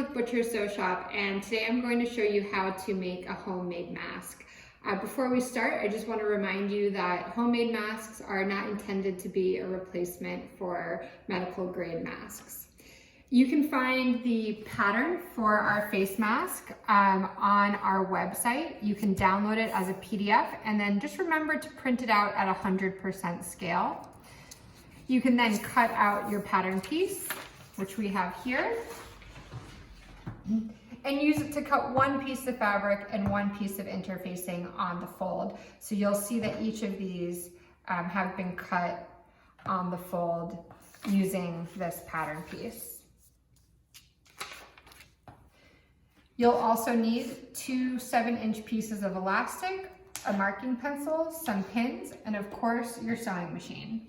with Butcher Sew Shop, and today I'm going to show you how to make a homemade mask. Before we start, I just want to remind you that homemade masks are not intended to be a replacement for medical grade masks. You can find the pattern for our face mask on our website. You can download it as a PDF and then just remember to print it out at 100% scale. You can then cut out your pattern piece, which we have here, and use it to cut one piece of fabric and one piece of interfacing on the fold. So you'll see that each of these have been cut on the fold using this pattern piece. You'll also need two 7-inch pieces of elastic, a marking pencil, some pins, and of course your sewing machine.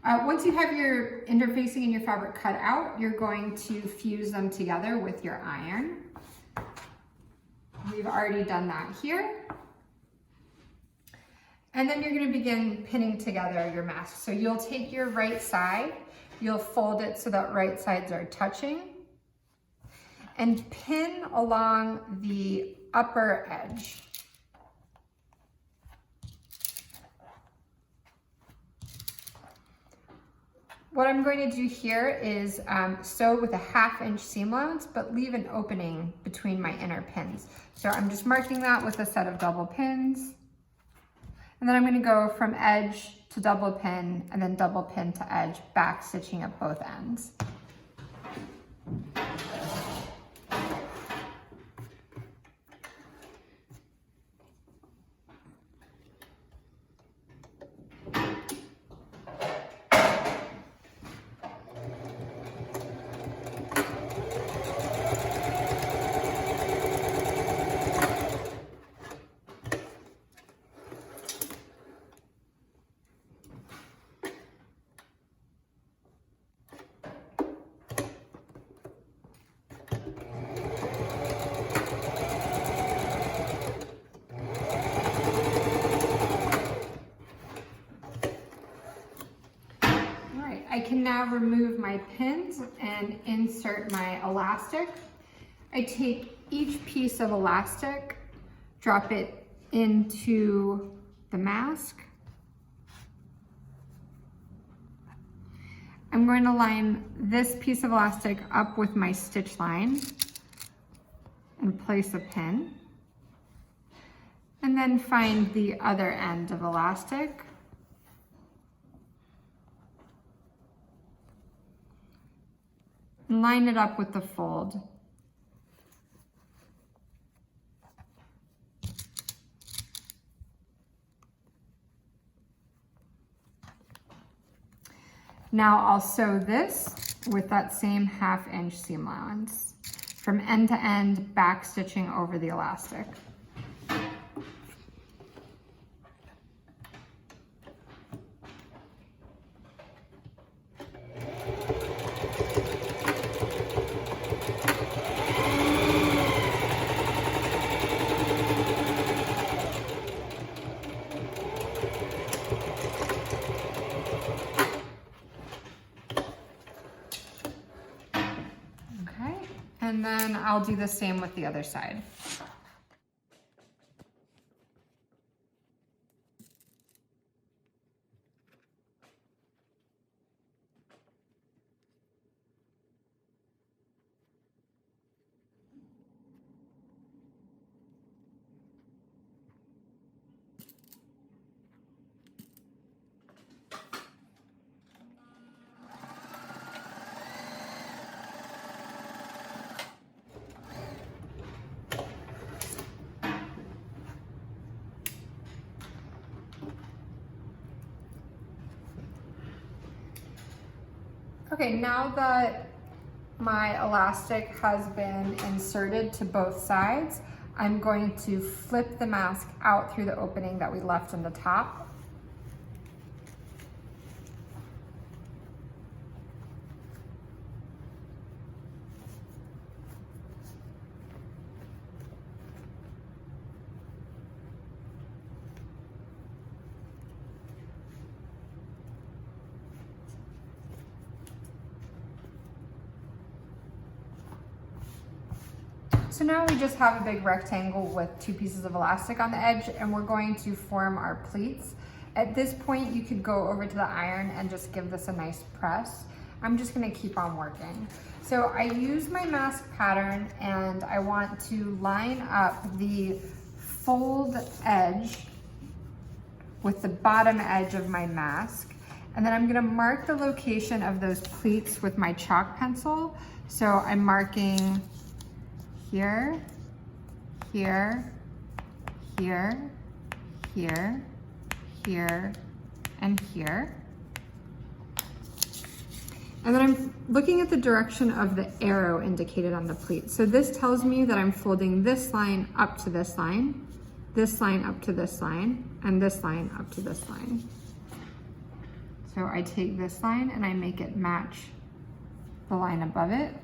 Once you have your interfacing and your fabric cut out, you're going to fuse them together with your iron. We've already done that here. And then you're going to begin pinning together your mask. So you'll take your right side, you'll fold it so that right sides are touching, and pin along the upper edge. What I'm going to do here is sew with a 1/2-inch seam allowance, but leave an opening between my inner pins. So I'm just marking that with a set of double pins. And then I'm going to go from edge to double pin and then double pin to edge, back stitching at both ends. I can now remove my pins and insert my elastic. I take each piece of elastic, drop it into the mask. I'm going to line this piece of elastic up with my stitch line and place a pin. And then find the other end of elastic. And line it up with the fold. Now I'll sew this with that same 1/2-inch seam allowance from end to end, back stitching over the elastic. And then I'll do the same with the other side. Okay, now that my elastic has been inserted to both sides, I'm going to flip the mask out through the opening that we left in the top. So now we just have a big rectangle with 2 pieces of elastic on the edge, and we're going to form our pleats. At this point, you could go over to the iron and just give this a nice press. I'm just gonna keep on working. So I use my mask pattern and I want to line up the fold edge with the bottom edge of my mask. And then I'm gonna mark the location of those pleats with my chalk pencil. So I'm marking here, here, here, here, here, and here. And then I'm looking at the direction of the arrow indicated on the pleat. So this tells me that I'm folding this line up to this line up to this line, and this line up to this line. So I take this line and I make it match the line above it.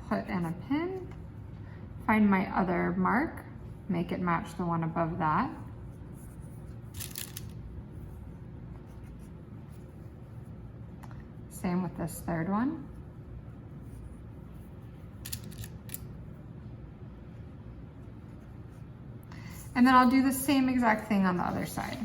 Put in a pin, find my other mark, make it match the one above that. Same with this third one. And then I'll do the same exact thing on the other side.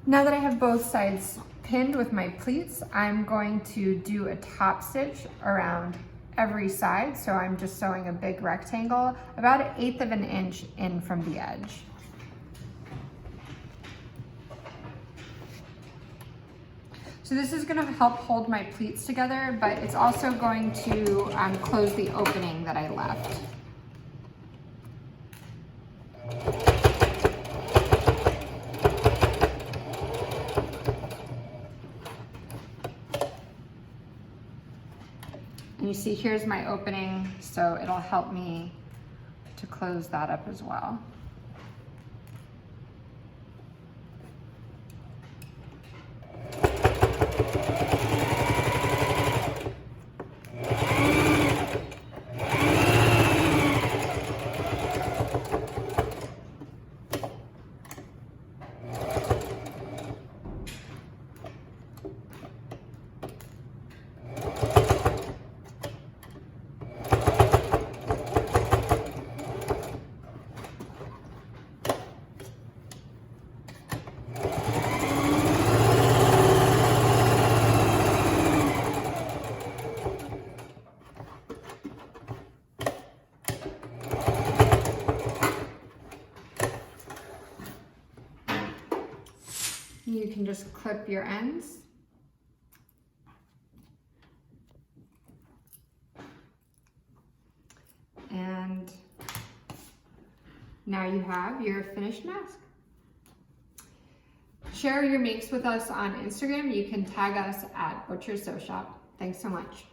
Now that I have both sides pinned with my pleats, I'm going to do a top stitch around every side. So I'm just sewing a big rectangle, about 1/8 of an inch in from the edge. So this is gonna help hold my pleats together, but it's also going to close the opening that I left. And you see, here's my opening, so it'll help me to close that up as well. You can just clip your ends. And now you have your finished mask. Share your makes with us on Instagram. You can tag us at Butcher Sew Shop. Thanks so much.